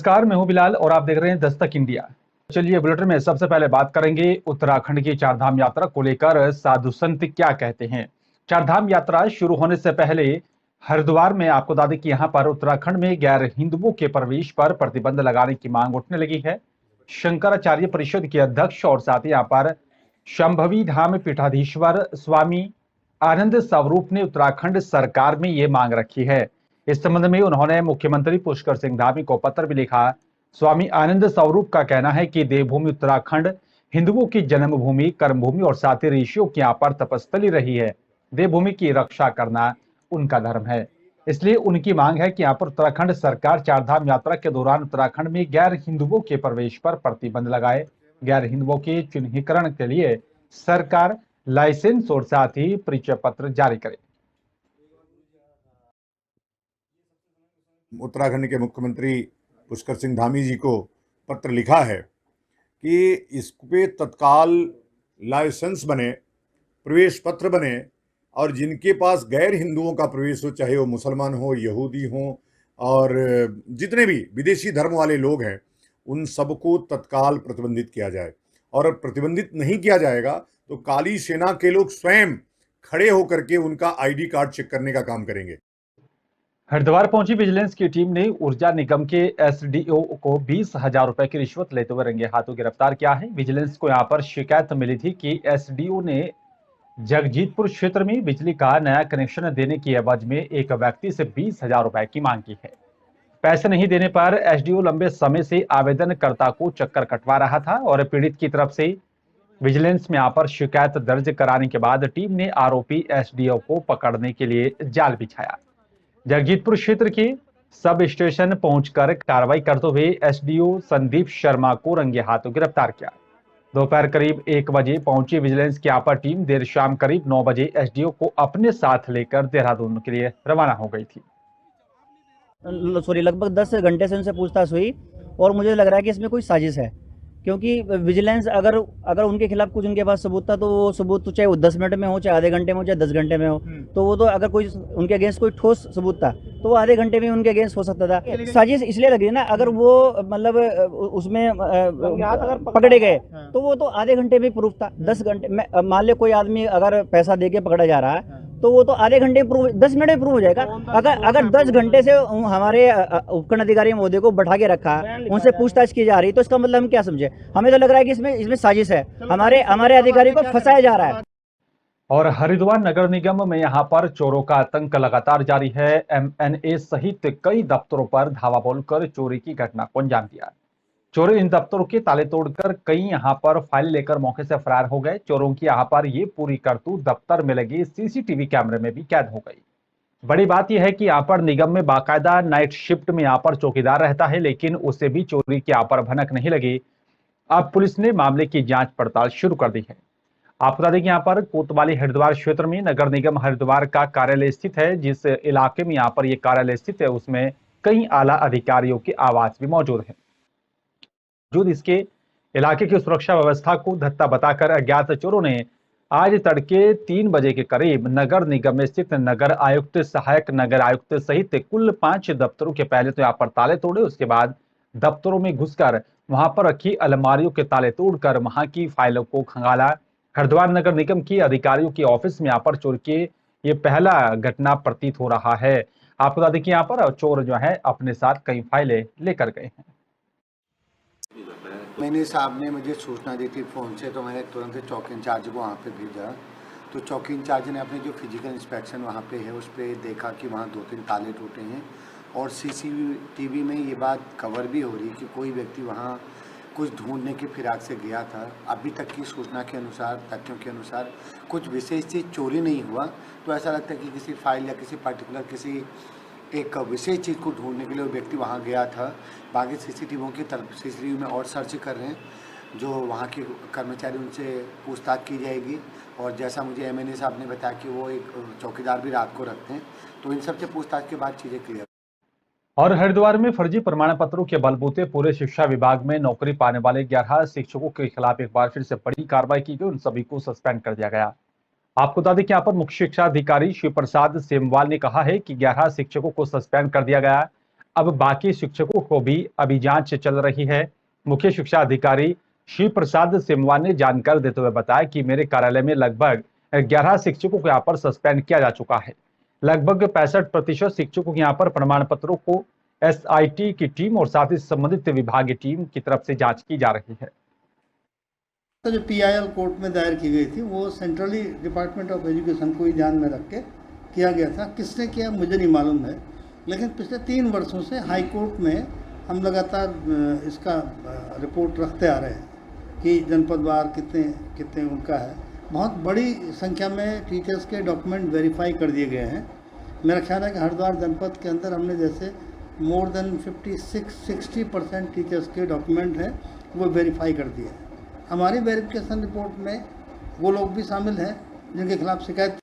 नमस्कार, मैं हूं बिलाल और आप देख रहे हैं दस्तक इंडिया। चलिए बुलेटिन में सबसे पहले बात करेंगे उत्तराखंड की चारधाम यात्रा को लेकर साधु संत क्या कहते हैं। चारधाम यात्रा शुरू होने से पहले हरिद्वार में आपको बता दें कि यहां पर उत्तराखंड में गैर हिंदुओं के प्रवेश पर प्रतिबंध लगाने की मांग उठने लगी है। शंकराचार्य परिषद के अध्यक्ष और साथ ही यहाँ पर शंभवी धाम पीठाधीश्वर स्वामी आनंद स्वरूप ने उत्तराखंड सरकार में ये मांग रखी है। इस संबंध में उन्होंने मुख्यमंत्री पुष्कर सिंह धामी को पत्र भी लिखा। स्वामी आनंद स्वरूप का कहना है कि देवभूमि उत्तराखंड हिंदुओं की जन्मभूमि, कर्मभूमि और साथ ही ऋषियों की यहाँ पर तपस्थली रही है। देवभूमि की रक्षा करना उनका धर्म है, इसलिए उनकी मांग है कि यहाँ पर उत्तराखंड सरकार चारधाम यात्रा के दौरान उत्तराखंड में गैर हिंदुओं के प्रवेश पर प्रतिबंध लगाए। गैर हिंदुओं के चिन्हीकरण के लिए सरकार लाइसेंस और साथ ही परिचय पत्र जारी करे। उत्तराखंड के मुख्यमंत्री पुष्कर सिंह धामी जी को पत्र लिखा है कि इस पे तत्काल लाइसेंस बने, प्रवेश पत्र बने और जिनके पास गैर हिंदुओं का प्रवेश हो, चाहे वो मुसलमान हो, यहूदी हो और जितने भी विदेशी धर्म वाले लोग हैं, उन सबको तत्काल प्रतिबंधित किया जाए। और प्रतिबंधित नहीं किया जाएगा तो काली सेना के लोग स्वयं खड़े होकर के उनका आईडी कार्ड चेक करने का काम करेंगे। हरिद्वार पहुंची विजिलेंस की टीम ने ऊर्जा निगम के एसडीओ को 20,000 रुपए की रिश्वत लेते हुए रंगे हाथों गिरफ्तार किया है। विजिलेंस को यहां पर शिकायत मिली थी कि एसडीओ ने जगजीतपुर क्षेत्र में बिजली का नया कनेक्शन देने की एवज में एक व्यक्ति से 20,000 रुपए की मांग की है। पैसे नहीं देने पर एसडीओ लंबे समय से आवेदनकर्ता को चक्कर कटवा रहा था और पीड़ित की तरफ से विजिलेंस में यहाँ पर शिकायत दर्ज कराने के बाद टीम ने आरोपी एसडीओ को पकड़ने के लिए जाल बिछाया। जगजीतपुर क्षेत्र के सब स्टेशन पहुंचकर कार्रवाई करते हुए एसडीओ संदीप शर्मा को रंगे हाथों गिरफ्तार किया। दोपहर करीब 1 बजे पहुंची विजिलेंस की यहाँ पर टीम देर शाम करीब 9 बजे एसडीओ को अपने साथ लेकर देहरादून के लिए रवाना हो गई थी। लगभग 10 घंटे से उनसे पूछताछ हुई और मुझे लग रहा है कि इसमें कोई साजिश है, क्योंकि विजिलेंस अगर उनके खिलाफ कुछ उनके पास सबूत था तो वो सबूत तो चाहे वो 10 मिनट में हो, चाहे आधे घंटे में हो, चाहे 10 घंटे में हो, तो वो तो अगर कोई उनके अगेंस्ट कोई ठोस सबूत था तो वो आधे घंटे में उनके अगेंस्ट हो सकता था। साजिश इसलिए लग रही है ना, अगर वो मतलब उसमें पकड़े गए तो वो तो आधे घंटे में प्रूफ था। 10 घंटे में मान ले कोई आदमी अगर पैसा दे के पकड़ा जा रहा है तो वो तो आधे घंटे में 10 मिनट में प्रूव हो जाएगा। अगर 10 घंटे से हमारे उपखंड अधिकारी महोदय को बैठा के रखा, उनसे पूछताछ की जा रही, तो इसका मतलब हम क्या समझे? हमें तो लग रहा है कि इसमें साजिश है, हमारे अधिकारी को फंसाया जा रहा है। और हरिद्वार नगर निगम में यहां पर चोरों का आतंक लगातार जारी है। एमएनए सहित कई दफ्तरों पर धावा बोलकर चोरी की घटना को अंजाम दिया। चोर इन दफ्तरों के ताले तोड़कर कई यहां पर फाइल लेकर मौके से फरार हो गए। चोरों की यहां पर ये पूरी करतूत दफ्तर में लगे सीसीटीवी कैमरे में भी कैद हो गई। बड़ी बात यह है कि यहाँ पर निगम में बाकायदा नाइट शिफ्ट में यहाँ पर चौकीदार रहता है, लेकिन उसे भी चोरी की यहाँ पर भनक नहीं लगी। अब पुलिस ने मामले की जांच पड़ताल शुरू कर दी है। आपको बता दें कि यहाँ पर कोतवाली हरिद्वार क्षेत्र में नगर निगम हरिद्वार का कार्यालय स्थित है। जिस इलाके में यहाँ पर ये कार्यालय स्थित है उसमें कई आला अधिकारियों के आवास भी मौजूद है। इसके इलाके की सुरक्षा व्यवस्था को धत्ता बताकर अज्ञात चोरों ने आज तड़के 3 बजे के करीब नगर निगम में स्थित नगर आयुक्त, सहायक नगर आयुक्त सहित कुल 5 दफ्तरों के पहले तो यहाँ पर ताले तोड़े। उसके बाद दफ्तरों में घुसकर वहां पर रखी अलमारियों के ताले तोड़कर वहां की फाइलों को खंगाला। हरिद्वार नगर निगम की अधिकारियों के ऑफिस में यहाँ पर चोर के ये पहला घटना प्रतीत हो रहा है। आपको बता दें कि यहाँ पर चोर जो है अपने साथ कई फाइलें लेकर गए हैं। मैंने साहब ने मुझे सूचना दी थी फ़ोन से, तो मैंने तुरंत चौकी इंचार्ज को वहाँ पे भेजा। तो चौकी इंचार्ज ने अपने जो फिजिकल इंस्पेक्शन वहाँ पे है उस पर देखा कि वहाँ 2-3 ताले टूटे हैं और सीसीटीवी में ये बात कवर भी हो रही है कि कोई व्यक्ति वहाँ कुछ ढूंढने की फिराक से गया था। अभी तक की सूचना के अनुसार, तथ्यों के अनुसार कुछ विशेष चीज़ चोरी नहीं हुआ, तो ऐसा लगता है कि किसी फाइल या किसी पर्टिकुलर किसी एक विशेष चीज़ को ढूंढने के लिए वो व्यक्ति वहाँ गया था। बाकी सीसीटीवी में और सर्च कर रहे हैं, जो वहाँ के कर्मचारी, उनसे पूछताछ की जाएगी। और जैसा मुझे एमएनए साहब ने बताया कि वो एक चौकीदार भी रात को रखते हैं, तो इन सबसे पूछताछ के बाद चीज़ें क्लियर। और हरिद्वार में फर्जी प्रमाण पत्रों के बलबूते पूरे शिक्षा विभाग में नौकरी पाने वाले 11 शिक्षकों के खिलाफ एक बार फिर से बड़ी कार्रवाई की गई। उन सभी को सस्पेंड कर दिया गया। आपको बता दें कि यहाँ पर मुख्य शिक्षा अधिकारी शिव प्रसाद सेमवाल ने कहा है कि 11 शिक्षकों को सस्पेंड कर दिया गया। अब बाकी शिक्षकों को भी अभी जांच चल रही है। मुख्य शिक्षा अधिकारी शिव प्रसाद सिमवा ने जानकारी देते हुए बताया कि मेरे कार्यालय में लगभग 11 शिक्षकों को यहाँ पर सस्पेंड किया जा चुका है। लगभग 65% शिक्षकों के यहाँ पर प्रमाण पत्रों को SIT की टीम और साथ ही संबंधित विभागीय टीम की तरफ से जांच की जा रही है। तो जो PIL कोर्ट में दायर की गई थी वो सेंट्रली डिपार्टमेंट ऑफ एजुकेशन को ही ध्यान में रख के किया गया था। किसने किया मुझे नहीं मालूम है, लेकिन पिछले 3 वर्षों से हाई कोर्ट में हम लगातार इसका रिपोर्ट रखते आ रहे हैं कि जनपदवार कितने उनका है। बहुत बड़ी संख्या में टीचर्स के डॉक्यूमेंट वेरीफाई कर दिए गए हैं। मेरा ख्याल है कि हरिद्वार जनपद के अंदर हमने जैसे मोर देन 60% टीचर्स के डॉक्यूमेंट हैं वो वेरीफाई कर दिए हैं। हमारी वेरिफिकेशन रिपोर्ट में वो लोग भी शामिल हैं जिनके खिलाफ शिकायत।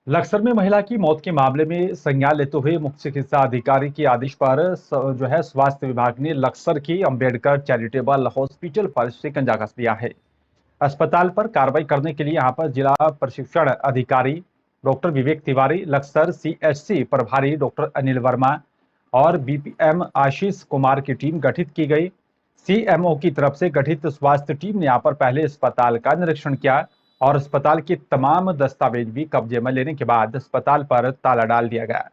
लक्सर में महिला की मौत के मामले में संज्ञान लेते हुए मुख्य चिकित्सा अधिकारी के आदेश पर स्वास्थ्य विभाग ने लक्सर की अंबेडकर चैरिटेबल हॉस्पिटल पर शिकंजा कस दिया है। अस्पताल पर कार्रवाई करने के लिए यहां पर जिला प्रशिक्षण अधिकारी डॉक्टर विवेक तिवारी, लक्सर CHC प्रभारी डॉक्टर अनिल वर्मा और BPM आशीष कुमार की टीम गठित की गई। CMO की तरफ से गठित स्वास्थ्य टीम ने यहाँ पर पहले अस्पताल का निरीक्षण किया और अस्पताल के तमाम दस्तावेज भी कब्जे में लेने के बाद अस्पताल पर ताला डाल दिया गया।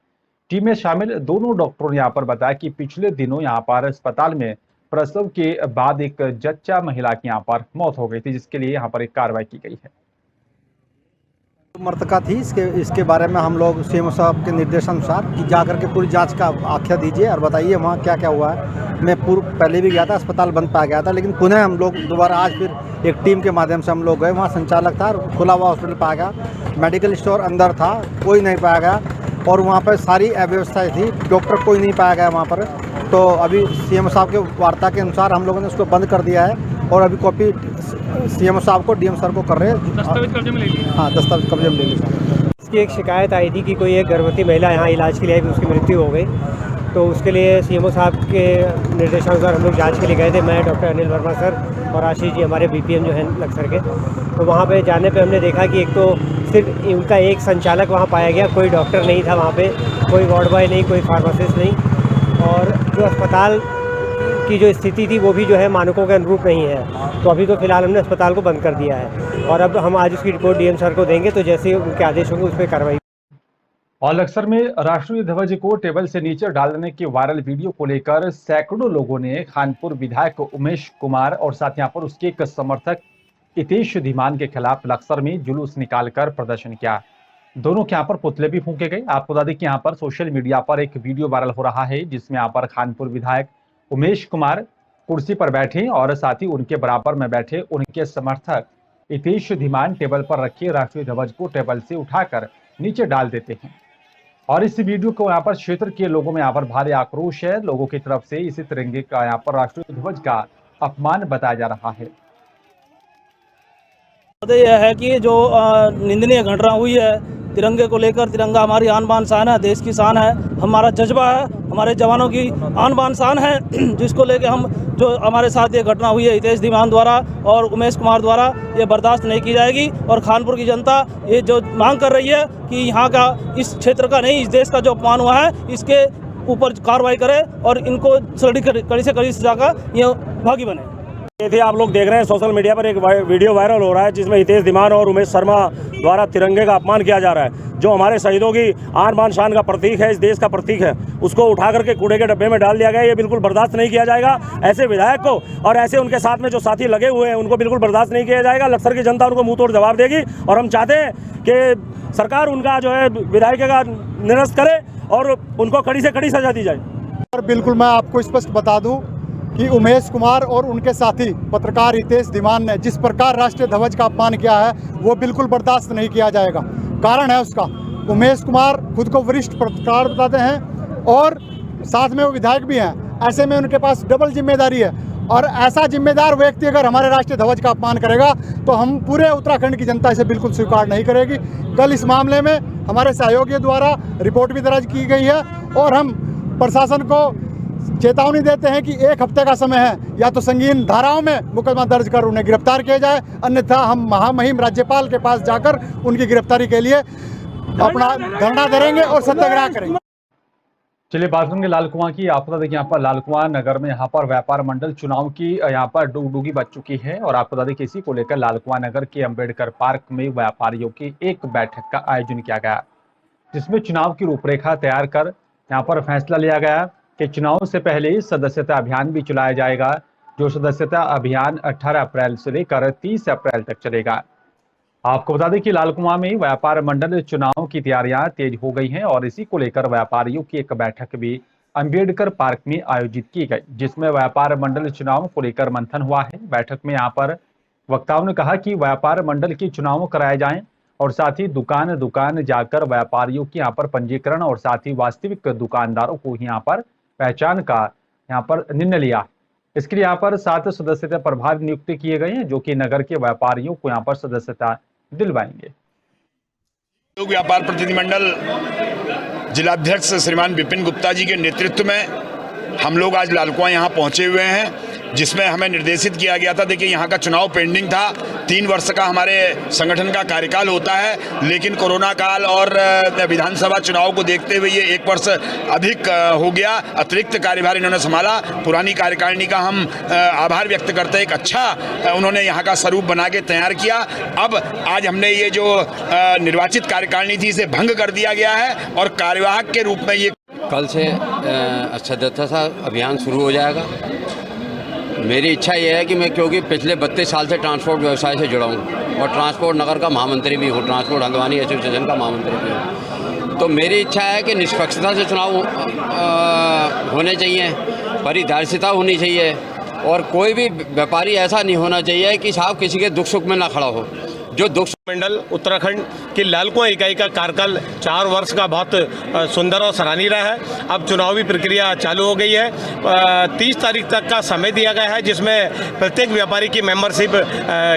टीम में शामिल दोनों डॉक्टरों ने यहाँ पर बताया कि पिछले दिनों यहाँ पर अस्पताल में प्रसव के बाद एक जच्चा महिला की यहाँ पर मौत हो गई थी, जिसके लिए यहाँ पर एक कार्रवाई की गई है। मृतका थी, इसके बारे में हम लोग CMO साहब के निर्देशानुसार कि जा करके पूरी जांच का आख्या दीजिए और बताइए वहाँ क्या क्या हुआ है। मैं पहले भी गया था, अस्पताल बंद पाया गया था, लेकिन पुनः हम लोग दोबारा आज फिर एक टीम के माध्यम से हम लोग गए। वहाँ संचालक था, खुला हुआ हॉस्पिटल पाया गया, मेडिकल स्टोर अंदर था, कोई नहीं पाया गया और वहाँ पर सारी अव्यवस्थाएँ थी, डॉक्टर कोई नहीं पाया गया वहाँ पर। तो अभी CMO साहब के वार्ता के अनुसार हम लोगों ने उसको बंद कर दिया है और अभी कॉपी CMO साहब को DM सर को कर रहे हैं। दस्तावेज कब्जे में ले लिए? हाँ, दस्तावेज कब्जे में ले लिए। इसकी एक शिकायत आई थी कि कोई एक गर्भवती महिला यहाँ इलाज के लिए आई, उसकी मृत्यु हो गई। तो उसके लिए CMO साहब के निर्देशानुसार हम लोग जांच के लिए गए थे, मैं डॉक्टर अनिल वर्मा सर और आशीष जी हमारे BPM जो हैं लक्सर के। तो वहाँ पे जाने पे हमने देखा कि एक तो सिर्फ उनका एक संचालक वहाँ पाया गया, कोई डॉक्टर नहीं था वहाँ पे, कोई वार्ड बॉय नहीं, कोई फार्मासिस्ट नहीं, और जो अस्पताल की जो स्थिति थी वो भी जो है मानकों के अनुरूप नहीं है। तो अभी तो फिलहाल हमने अस्पताल को बंद कर दिया है और अब हम आज उसकी रिपोर्ट DM सर को देंगे, तो जैसे उनके आदेश होंगे उस पर कार्रवाई। और लक्सर में राष्ट्रीय ध्वज को टेबल से नीचे डालने के वायरल वीडियो को लेकर सैकड़ों लोगों ने खानपुर विधायक उमेश कुमार और साथ यहाँ पर उसके एक समर्थक हितेश धीमान के खिलाफ लक्सर में जुलूस निकालकर प्रदर्शन किया। दोनों के यहाँ पर पुतले भी फूंके गए। आपको बता दें कि यहाँ पर सोशल मीडिया पर एक वीडियो वायरल हो रहा है जिसमें यहाँ पर खानपुर विधायक उमेश कुमार कुर्सी पर बैठे और साथ ही उनके बराबर में बैठे उनके समर्थक हितेश धीमान टेबल पर रखे राष्ट्रीय ध्वज को टेबल से उठाकर नीचे डाल देते हैं। और इस वीडियो को यहाँ पर क्षेत्र के लोगों में यहाँ पर भारी आक्रोश है। लोगों की तरफ से इसी तिरंगे का यहाँ पर राष्ट्रीय ध्वज का अपमान बताया जा रहा है। यह है कि जो निंदनीय घटना हुई है तिरंगे को लेकर, तिरंगा हमारी आन बान शान है, देश की शान है, हमारा जज्बा है, हमारे जवानों की आन बान शान है, जिसको लेकर हम जो हमारे साथ ये घटना हुई है हितेश धीमान द्वारा और उमेश कुमार द्वारा, ये बर्दाश्त नहीं की जाएगी। और खानपुर की जनता ये जो मांग कर रही है कि यहाँ का, इस क्षेत्र का नहीं, इस देश का जो अपमान हुआ है इसके ऊपर कार्रवाई करे और इनको कड़ी से कड़ी सजा का ये भागी बने। ये थे आप लोग देख रहे हैं सोशल मीडिया पर एक वीडियो वायरल हो रहा है जिसमें हितेश धीमान और उमेश शर्मा द्वारा तिरंगे का अपमान किया जा रहा है। जो हमारे शहीदों की आन बान शान का प्रतीक है, इस देश का प्रतीक है, उसको उठा करके कूड़े के डब्बे में डाल दिया गया। ये बिल्कुल बर्दाश्त नहीं किया जाएगा। ऐसे विधायक को और ऐसे उनके साथ में जो साथी लगे हुए हैं उनको बिल्कुल बर्दाश्त नहीं किया जाएगा। लक्सर की जनता उनको मुंह तोड़ जवाब देगी और हम चाहते हैं कि सरकार उनका जो है विधायक का निरस्त करे और उनको कड़ी से कड़ी सजा दी जाए। और बिल्कुल मैं आपको स्पष्ट बता दूं कि उमेश कुमार और उनके साथी पत्रकार हितेश धीमान ने जिस प्रकार राष्ट्रीय ध्वज का अपमान किया है वो बिल्कुल बर्दाश्त नहीं किया जाएगा। कारण है उसका, उमेश कुमार खुद को वरिष्ठ पत्रकार बताते हैं और साथ में वो विधायक भी हैं। ऐसे में उनके पास डबल जिम्मेदारी है और ऐसा जिम्मेदार व्यक्ति अगर हमारे राष्ट्रीय ध्वज का अपमान करेगा तो हम पूरे उत्तराखंड की जनता इसे बिल्कुल स्वीकार नहीं करेगी। कल इस मामले में हमारे सहयोगियों द्वारा रिपोर्ट भी दर्ज की गई है और हम प्रशासन को चेतावनी देते हैं कि 1 हफ्ते का समय है, या तो संगीन धाराओं में मुकदमा दर्ज कर उन्हें गिरफ्तार किया जाए, अन्यथा हम महामहिम राज्यपाल के पास जाकर उनकी गिरफ्तारी के लिए अपना धरना करेंगे और सत्याग्रह करेंगे। चलिए बात करेंगे लाल कुआं की। आपको बता दें कि यहाँ पर लाल कुआं नगर में यहाँ पर व्यापार मंडल चुनाव की यहाँ पर डुगडुगी बच चुकी है और आपको बता दें कि इसी को लेकर लाल कुआं नगर के अंबेडकर पार्क में व्यापारियों की एक बैठक का आयोजन किया गया, जिसमें चुनाव की रूपरेखा तैयार कर यहाँ पर फैसला लिया गया कि चुनाव से पहले सदस्यता अभियान भी चलाया जाएगा, जो सदस्यता अभियान 18 अप्रैल से लेकर 30 अप्रैल तक चलेगा। आपको बता दें कि लाल कुआं में व्यापार मंडल चुनाव की तैयारियां तेज हो गई हैं और इसी को लेकर व्यापारियों की एक बैठक भी अंबेडकर पार्क में आयोजित की गई, जिसमें व्यापार मंडल चुनाव को लेकर मंथन हुआ है। बैठक में यहाँ पर वक्ताओं ने कहा कि व्यापार मंडल के चुनाव कराए जाएं और साथ ही दुकान दुकान जाकर व्यापारियों की यहाँ पर पंजीकरण और साथ ही वास्तविक दुकानदारों को यहाँ पर पहचान का यहाँ पर निर्णय लिया। इसके लिए यहाँ पर 7 सदस्यता प्रभारी नियुक्त किए गए हैं, जो कि नगर के व्यापारियों को यहाँ पर सदस्यता दिलवाएंगे। व्यापार प्रतिनिधिमंडल जिलाध्यक्ष श्रीमान विपिन गुप्ता जी के नेतृत्व में हम लोग आज लाल कुआं यहाँ पहुँचे हुए हैं, जिसमें हमें निर्देशित किया गया था। देखिए, यहाँ का चुनाव पेंडिंग था। 3 वर्ष का हमारे संगठन का कार्यकाल होता है, लेकिन कोरोना काल और विधानसभा चुनाव को देखते हुए ये 1 वर्ष अधिक हो गया। अतिरिक्त कार्यभार इन्होंने संभाला। पुरानी कार्यकारिणी का हम आभार व्यक्त करते हैं। एक अच्छा उन्होंने यहाँ का स्वरूप बना के तैयार किया। अब आज हमने ये जो निर्वाचित कार्यकारिणी थी, इसे भंग कर दिया गया है और कार्यवाहक के रूप में ये कल से सदस्यता अभियान शुरू हो जाएगा। मेरी इच्छा यह है कि मैं, क्योंकि पिछले 32 साल से ट्रांसपोर्ट व्यवसाय से जुड़ा हूँ और ट्रांसपोर्ट नगर का महामंत्री भी हूँ, ट्रांसपोर्ट हल्द्वानी एसोसिएशन का महामंत्री भी हूँ, तो मेरी इच्छा है कि निष्पक्षता से चुनाव होने चाहिए, पारदर्शिता होनी चाहिए और कोई भी व्यापारी ऐसा नहीं होना चाहिए कि साहब किसी के दुख सुख में ना खड़ा हो। जो दुख मंडल उत्तराखंड की लाल कुआं इकाई का कार्यकाल 4 वर्ष का बहुत सुंदर और सराहनीय रहा है। अब चुनावी प्रक्रिया चालू हो गई है। 30 तारीख तक का समय दिया गया है, जिसमें प्रत्येक व्यापारी की मेंबरशिप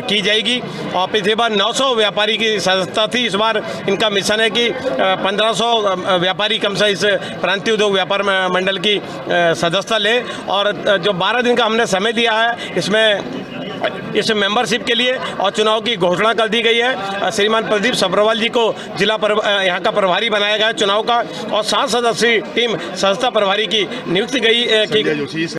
की जाएगी और पिछली बार 900 व्यापारी की सदस्यता थी। इस बार इनका मिशन है कि 1500 व्यापारी कम से इस प्रांतीय उद्योग व्यापार मंडल की सदस्यता ले और जो 12 दिन का हमने समय दिया है, इसमें इस मेंबरशिप के लिए और चुनाव की घोषणा कर दी गई है। श्रीमान प्रदीप सब्रवाल जी को जिला यहाँ का प्रभारी बनाया गया चुनाव का और 7 सदस्यीय टीम सदस्यता प्रभारी की नियुक्ति की